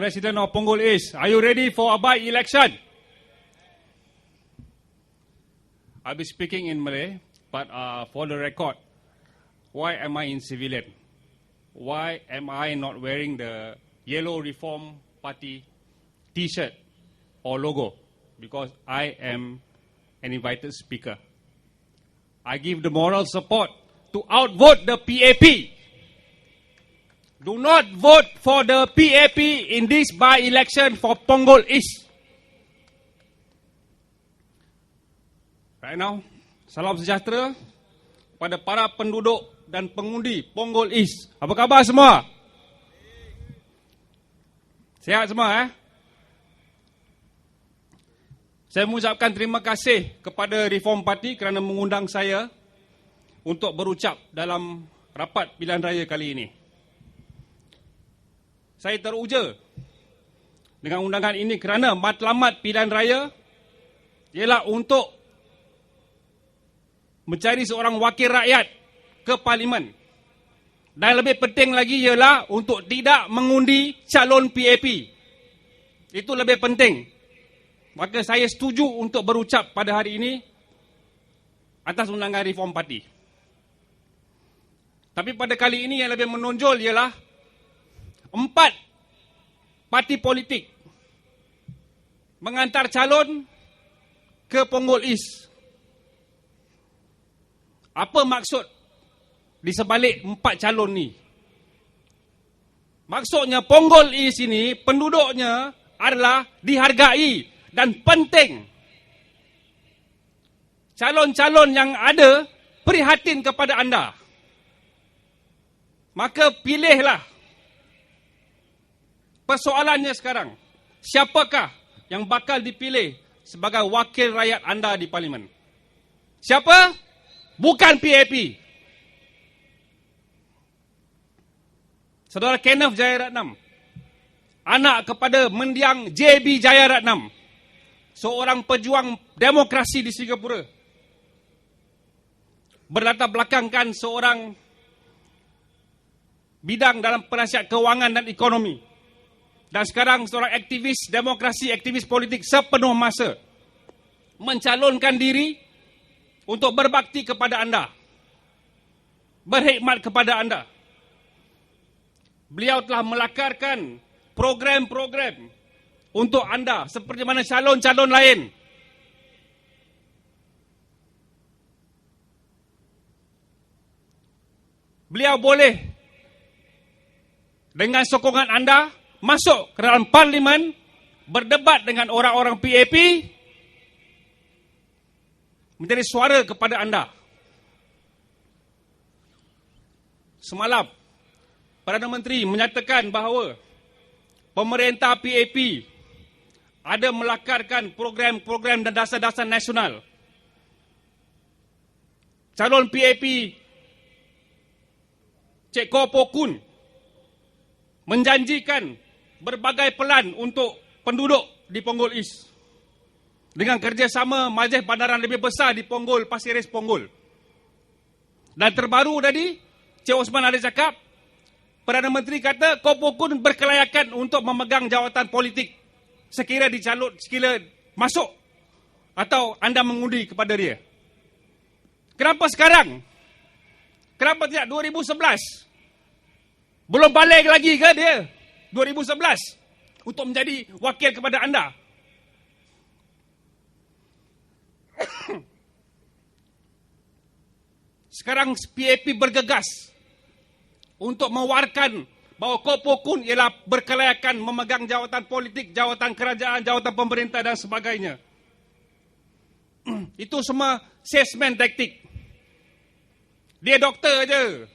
Resident of Punggol East, are you ready for a by-election? I'll be speaking in Malay, but for the record, why am I in civilian? Why am I not wearing the Yellow Reform Party T-shirt or logo? Because I am an invited speaker. I give the moral support to outvote the PAP. Do not vote for the PAP in this by-election for Punggol East. Right now, salam sejahtera pada para penduduk dan pengundi Punggol East. Apa khabar semua? Sihat semua, Saya mengucapkan terima kasih kepada Reform Party kerana mengundang saya untuk berucap dalam rapat pilihan raya kali ini. Saya teruja dengan undangan ini kerana matlamat pilihan raya ialah untuk mencari seorang wakil rakyat ke Parlimen. Dan lebih penting lagi ialah untuk tidak mengundi calon PAP. Itu lebih penting. Maka saya setuju untuk berucap pada hari ini atas undangan Reform Party. Tapi pada kali ini yang lebih menonjol ialah 4 parti politik mengantar calon ke Punggol East. Apa maksud di sebalik 4 calon ni? Maksudnya Punggol East ini penduduknya adalah dihargai dan penting. Calon-calon yang ada prihatin kepada anda. Maka pilihlah. Persoalannya sekarang, siapakah yang bakal dipilih sebagai wakil rakyat anda di Parlimen? Siapa? Bukan PAP. Saudara Kenneth Jayaratnam, anak kepada mendiang JB Jayaratnam, seorang pejuang demokrasi di Singapura, berlatar belakangkan seorang bidang dalam penasihat kewangan dan ekonomi. Dan sekarang seorang aktivis demokrasi, aktivis politik sepenuh masa, mencalonkan diri untuk berbakti kepada anda, berkhidmat kepada anda. Beliau telah melakarkan program-program untuk anda seperti mana calon-calon lain. Beliau boleh dengan sokongan anda masuk ke dalam Parlimen, berdebat dengan orang-orang PAP, menjadi suara kepada anda. Semalam, Perdana Menteri menyatakan bahawa pemerintah PAP ada melakarkan program-program dan dasar-dasar nasional. Calon PAP Cik Koh Poh Kun menjanjikan berbagai pelan untuk penduduk di Punggol East dengan kerjasama majlis bandaran lebih besar di Punggol, Pasir Ris Punggol. Dan terbaru tadi, Cik Osman ada cakap, Perdana Menteri kata Koh Poh Kun berkelayakan untuk memegang jawatan politik sekira masuk atau anda mengundi kepada dia. Kenapa sekarang? Kenapa tidak 2011? Belum balik lagi ke dia 2011 untuk menjadi wakil kepada anda? Sekarang PAP bergegas untuk mewawarkan bahawa Koh Poh Kun ialah berkelayakan memegang jawatan politik, jawatan kerajaan, jawatan pemerintah dan sebagainya. Itu semua salesman taktik. Dia doktor aja.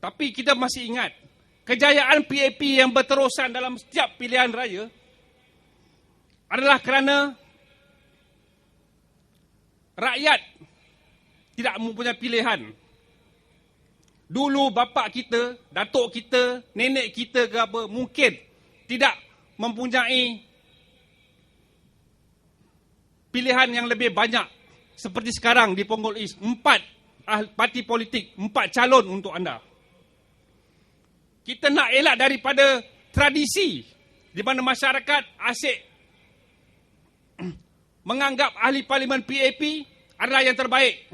Tapi kita masih ingat, kejayaan PAP yang berterusan dalam setiap pilihan raya adalah kerana rakyat tidak mempunyai pilihan. Dulu bapa kita, datuk kita, nenek kita ke apa, mungkin tidak mempunyai pilihan yang lebih banyak seperti sekarang di Punggol East. 4 parti politik, 4 calon untuk anda. Kita nak elak daripada tradisi di mana masyarakat asyik menganggap ahli parlimen PAP adalah yang terbaik.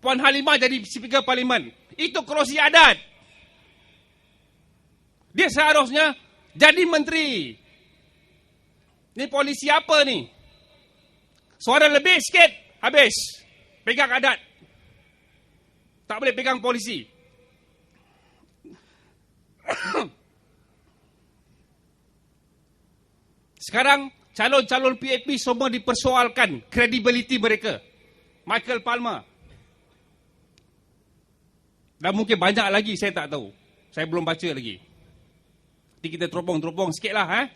Puan Halimah jadi speaker parlimen. Itu kerusi adat. Dia seharusnya jadi menteri. Ni polisi apa ni? Suara lebih sikit, habis. Pegang adat. Tak boleh pegang polisi. Sekarang calon-calon PAP semua dipersoalkan kredibiliti mereka. Michael Palmer. Dan mungkin banyak lagi saya tak tahu. Saya belum baca lagi. Nanti kita teropong-teropong sikit lah.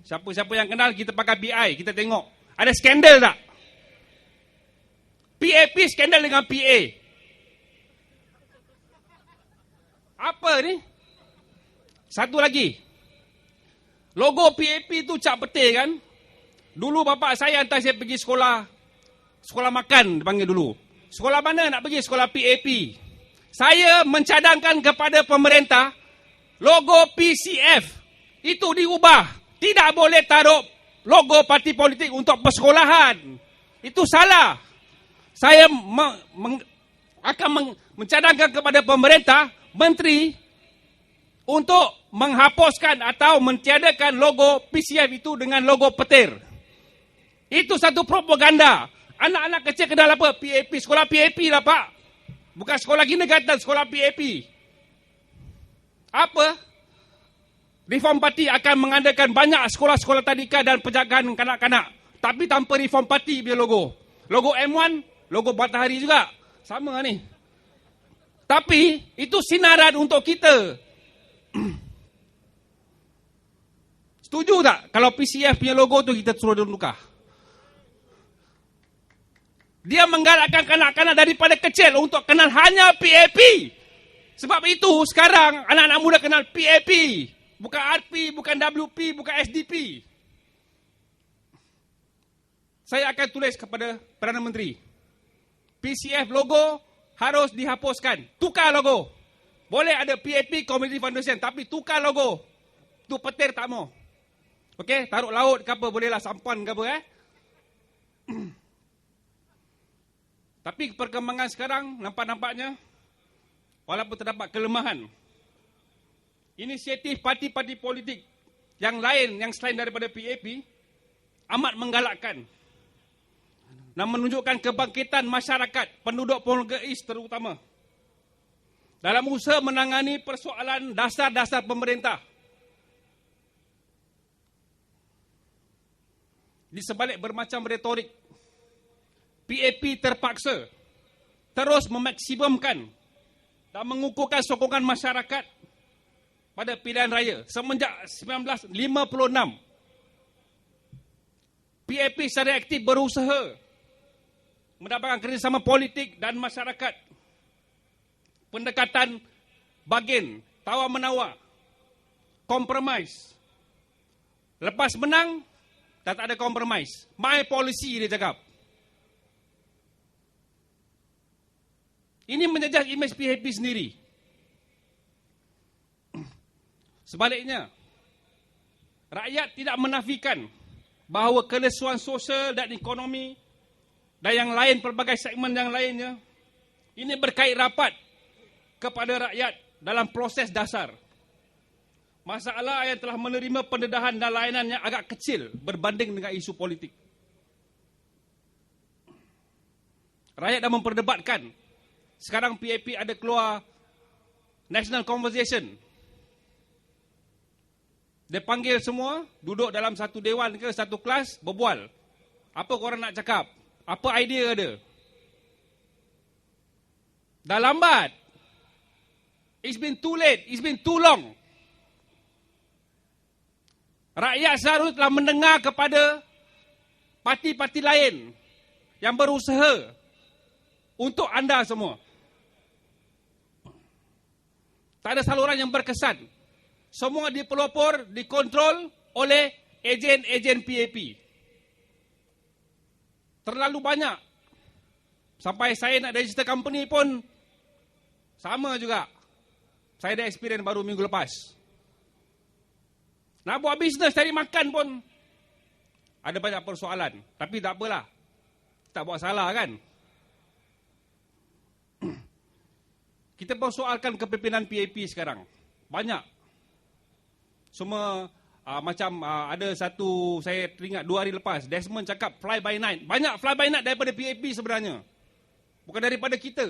Siapa-siapa yang kenal kita pakai BI. Kita tengok. Ada skandal tak? PAP skandal dengan PA. Apa ni? Satu lagi. Logo PAP tu cap petir kan? Dulu bapak saya hantar saya pergi sekolah. Sekolah makan dipanggil dulu. Sekolah mana nak pergi? Sekolah PAP. Saya mencadangkan kepada pemerintah, logo PCF itu diubah. Tidak boleh taruh logo parti politik untuk persekolahan. Itu salah. Saya akan mencadangkan kepada pemerintah, menteri, untuk menghapuskan atau mentiadakan logo PCF itu dengan logo petir. Itu satu propaganda. Anak-anak kecil kenal apa? PAP. Sekolah PAP lah pak. Bukan sekolah kindergarten, sekolah PAP. Apa? Reform Parti akan mengadakan banyak sekolah-sekolah tadika dan penjagaan kanak-kanak. Tapi tanpa Reform Parti punya logo. Logo M1, logo Matahari juga. Sama ni. Tapi itu sinaran untuk kita. Setuju tak kalau PCF punya logo tu kita suruh dia tukar? Dia menggalakkan kanak-kanak daripada kecil untuk kenal hanya PAP. Sebab itu sekarang anak-anak muda kenal PAP. Bukan RP, bukan WP, bukan SDP. Saya akan tulis kepada Perdana Menteri. PCF logo harus dihapuskan. Tukar logo. Boleh ada PAP Community Foundation, tapi tukar logo. Tu petir tak mau. Okey, taruh laut ke apa, bolehlah sampan ke apa Tapi perkembangan sekarang nampak-nampaknya, walaupun terdapat kelemahan, inisiatif parti-parti politik yang lain yang selain daripada PAP amat menggalakkan dan menunjukkan kebangkitan masyarakat penduduk Pemuda East terutama dalam usaha menangani persoalan dasar-dasar pemerintah. Di sebalik bermacam retorik, PAP terpaksa terus memaksimumkan dan mengukuhkan sokongan masyarakat pada pilihan raya semenjak 1956. PAP secara aktif berusaha mendapatkan kerjasama politik dan masyarakat. Pendekatan bargain, tawar-menawar, kompromis. Lepas menang, tak ada kompromis. My policy dia cakap. Ini menjejak imej PAP sendiri. Sebaliknya, rakyat tidak menafikan bahawa kelesuan sosial dan ekonomi dan yang lain, pelbagai segmen yang lainnya, ini berkait rapat kepada rakyat dalam proses dasar. Masalah yang telah menerima pendedahan dan layanan yang agak kecil berbanding dengan isu politik. Rakyat dah memperdebatkan. Sekarang PAP ada keluar National Conversation. Dia panggil semua, duduk dalam satu dewan ke satu kelas, berbual. Apa korang nak cakap? Apa idea ada? Dah lambat. It's been too late. It's been too long. Rakyat seharusnya telah mendengar kepada parti-parti lain yang berusaha untuk anda semua. Tak ada saluran yang berkesan. Semua dipelopor, dikontrol oleh ejen-ejen PAP. Terlalu banyak. Sampai saya nak register company pun sama juga. Saya ada experience baru minggu lepas. Nak buat bisnes cari makan pun ada banyak persoalan. Tapi tak apalah. Tak buat salah kan? Kita persoalkan kepimpinan PAP sekarang. Banyak. Semua ada satu, saya teringat 2 hari lepas, Desmond cakap fly by night. Banyak fly by night daripada PAP sebenarnya. Bukan daripada kita.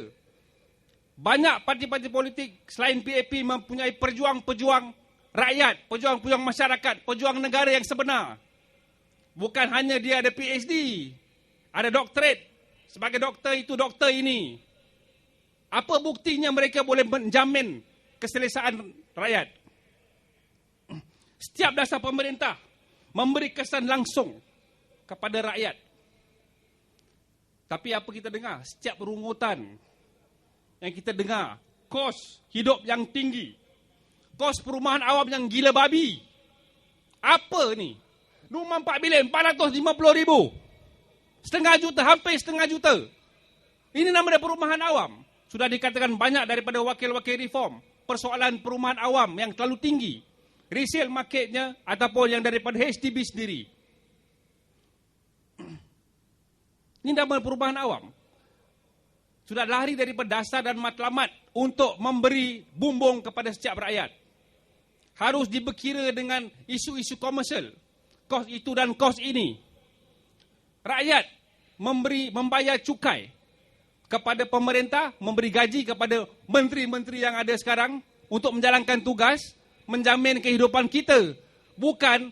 Banyak parti-parti politik selain PAP mempunyai pejuang-pejuang rakyat, pejuang-pejuang masyarakat, pejuang negara yang sebenar. Bukan hanya dia ada PhD, ada doktorat. Sebagai doktor itu, doktor ini. Apa buktinya mereka boleh menjamin keselesaan rakyat? Setiap dasar pemerintah memberi kesan langsung kepada rakyat. Tapi apa kita dengar? Setiap rungutan yang kita dengar, kos hidup yang tinggi, kos perumahan awam yang gila babi. Apa ni? Rumah 4 bilik, 450,000. Setengah juta, hampir setengah juta. Ini nama dia perumahan awam. Sudah dikatakan banyak daripada wakil-wakil reform. Persoalan perumahan awam yang terlalu tinggi. Resale marketnya ataupun yang daripada HDB sendiri. Ini nama perumahan awam. Sudah lari daripada dasar dan matlamat untuk memberi bumbung kepada setiap rakyat. Harus dibekira dengan isu-isu komersial. Kos itu dan kos ini. Rakyat membayar cukai kepada pemerintah, memberi gaji kepada menteri-menteri yang ada sekarang untuk menjalankan tugas, menjamin kehidupan kita. Bukan,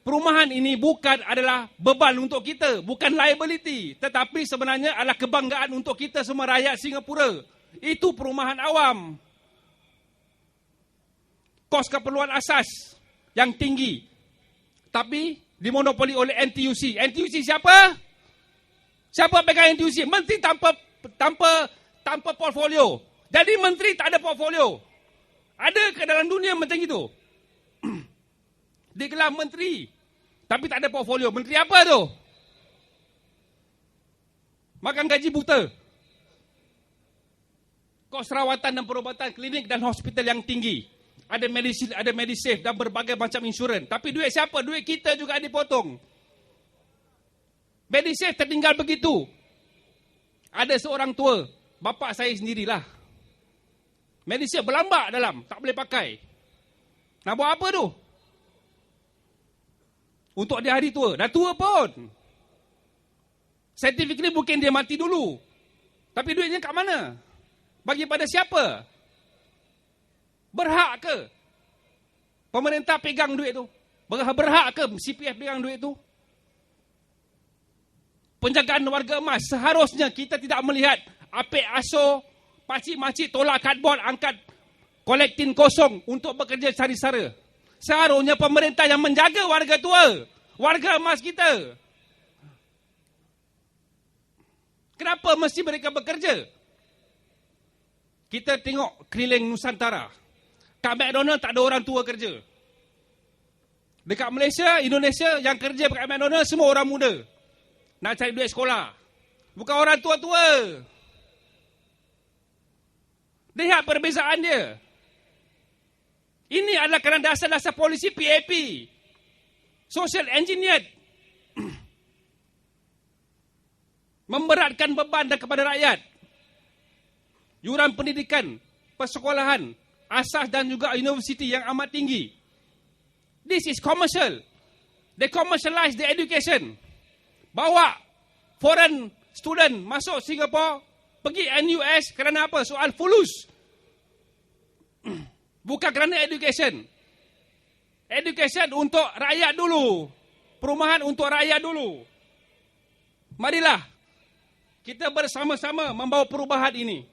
perumahan ini bukan adalah beban untuk kita, bukan liability, tetapi sebenarnya adalah kebanggaan untuk kita semua rakyat Singapura. Itu perumahan awam. Kos keperluan asas yang tinggi, tapi dimonopoli oleh NTUC. NTUC siapa? Siapa pegang NTUC? Menteri tanpa portfolio. Jadi menteri tak ada portfolio. Ada ke dalam dunia macam itu? Dia gelar menteri, tapi tak ada portfolio. Menteri apa tu? Makan gaji buta. Kos rawatan dan perubatan, klinik dan hospital yang tinggi. Ada medicine, ada Medisave dan berbagai macam insurans. Tapi duit siapa? Duit kita juga dipotong. Medisave tertinggal begitu. Ada seorang tua, bapa saya sendirilah. Medisave berlambak dalam, tak boleh pakai. Nak buat apa tu? Untuk dia hari tua. Dah tua pun. Scientifically mungkin dia mati dulu. Tapi duitnya kat mana? Bagi pada siapa? Berhak ke pemerintah pegang duit tu? Berhak ke CPF pegang duit tu? Penjagaan warga emas, seharusnya kita tidak melihat apik asuh, pakcik-makcik tolak kadbord, angkat kolektin kosong untuk bekerja cari sara. Seharusnya pemerintah yang menjaga warga tua, warga emas kita. Kenapa mesti mereka bekerja? Kita tengok keliling Nusantara. Kat McDonald tak ada orang tua kerja. Dekat Malaysia, Indonesia, yang kerja kat McDonald semua orang muda. Nak cari duit sekolah. Bukan orang tua-tua. Lihat perbezaan dia. Ini adalah kerana dasar-dasar polisi PAP. Social engineered. Memberatkan beban kepada rakyat. Yuran pendidikan, persekolahan, asas dan juga universiti yang amat tinggi. This is commercial. They commercialize the education. Bawa foreign student masuk Singapore, pergi NUS kerana apa? Soal fulus. Bukan kerana education. Education untuk rakyat dulu. Perumahan untuk rakyat dulu. Marilah kita bersama-sama membawa perubahan ini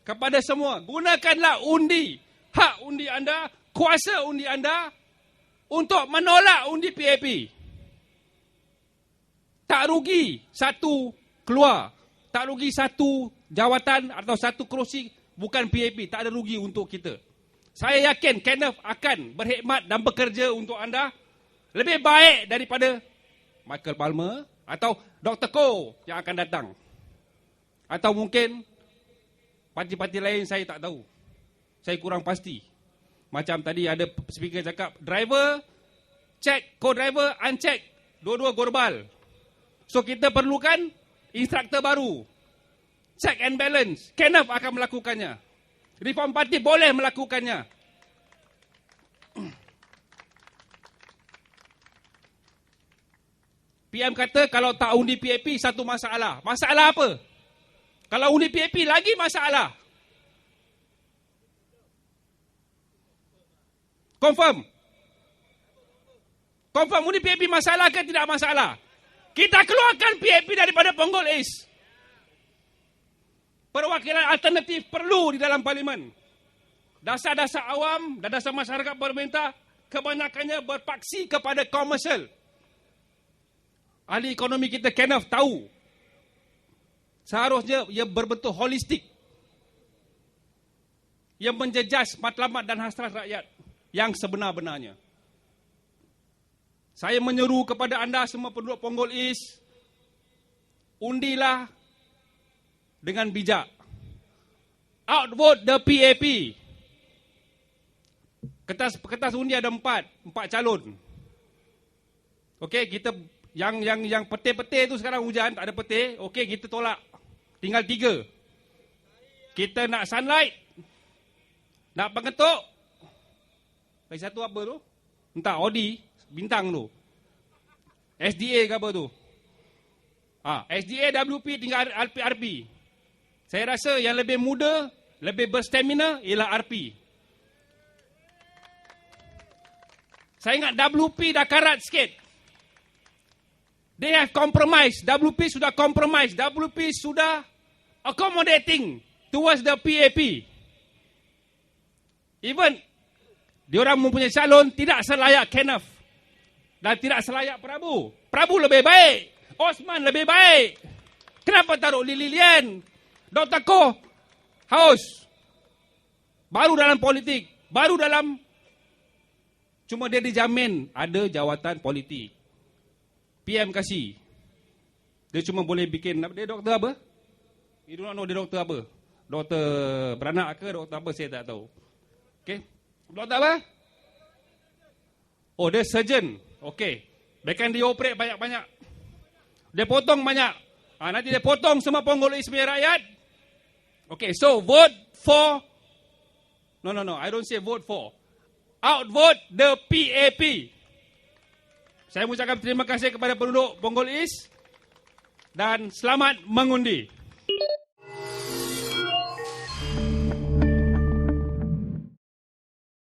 kepada semua. Gunakanlah undi, hak undi anda, kuasa undi anda untuk menolak undi PAP. Tak rugi satu keluar, tak rugi satu jawatan atau satu kerusi, bukan PAP, tak ada rugi untuk kita. Saya yakin Kenneth akan berkhidmat dan bekerja untuk anda lebih baik daripada Michael Palmer atau Dr. Koh yang akan datang. Atau mungkin parti-parti lain saya tak tahu. Saya kurang pasti. Macam tadi ada speaker cakap, driver, check, co-driver, uncheck. Dua-dua gorbal. So kita perlukan instruktor baru. Check and balance. KENAF akan melakukannya. Reform Party boleh melakukannya. PM kata kalau tak undi PAP satu masalah. Masalah apa? Kalau undi PAP lagi masalah. Confirm. Confirm undi PAP masalah ke tidak masalah? Kita keluarkan PAP daripada Punggol East. Perwakilan alternatif perlu di dalam parlimen. Dasar-dasar awam dan dasar masyarakat pemerintah kebanyakannya berpaksi kepada komersial. Ahli ekonomi kita KENAF tahu. Seharusnya ia berbentuk holistik. Yang menjejas matlamat dan hasrat rakyat yang sebenar-benarnya. Saya menyeru kepada anda semua penduduk Punggol East, undilah dengan bijak. Outvote the PAP. Kertas undi ada 4 calon. Okey, kita yang peti-peti tu sekarang hujan, tak ada peti. Okey, kita tolak. Tinggal 3. Kita nak sunlight, nak pengetuk. Lagi satu apa tu? Entah, Audi, bintang tu. SDA ke apa tu? SDA, WP, tinggal RP. Saya rasa yang lebih muda, lebih berstamina ialah RP. Saya ingat WP dah karat sikit. They have compromised. WP sudah compromise. WP sudah accommodating towards the PAP. Even diorang mempunyai calon tidak selayak KENAF dan tidak selayak Prabu. Prabu lebih baik. Osman lebih baik. Kenapa taruh Lilian? Dr. Koh haus. Baru dalam politik. Baru dalam. Cuma dia dijamin ada jawatan politik. PM kasih. Dia cuma boleh bikin. Dia doktor apa? You don't know dia doktor apa? Doktor beranak ke doktor apa saya tak tahu. Okay. Doktor apa? Oh, dia surgeon. Okay. Bahkan dia operate banyak-banyak. Dia potong banyak. Nanti dia potong semua Punggol East punya rakyat. Okay, so vote for. No. I don't say vote for. Outvote the PAP. Saya mengucapkan terima kasih kepada penduduk Punggol East dan selamat mengundi.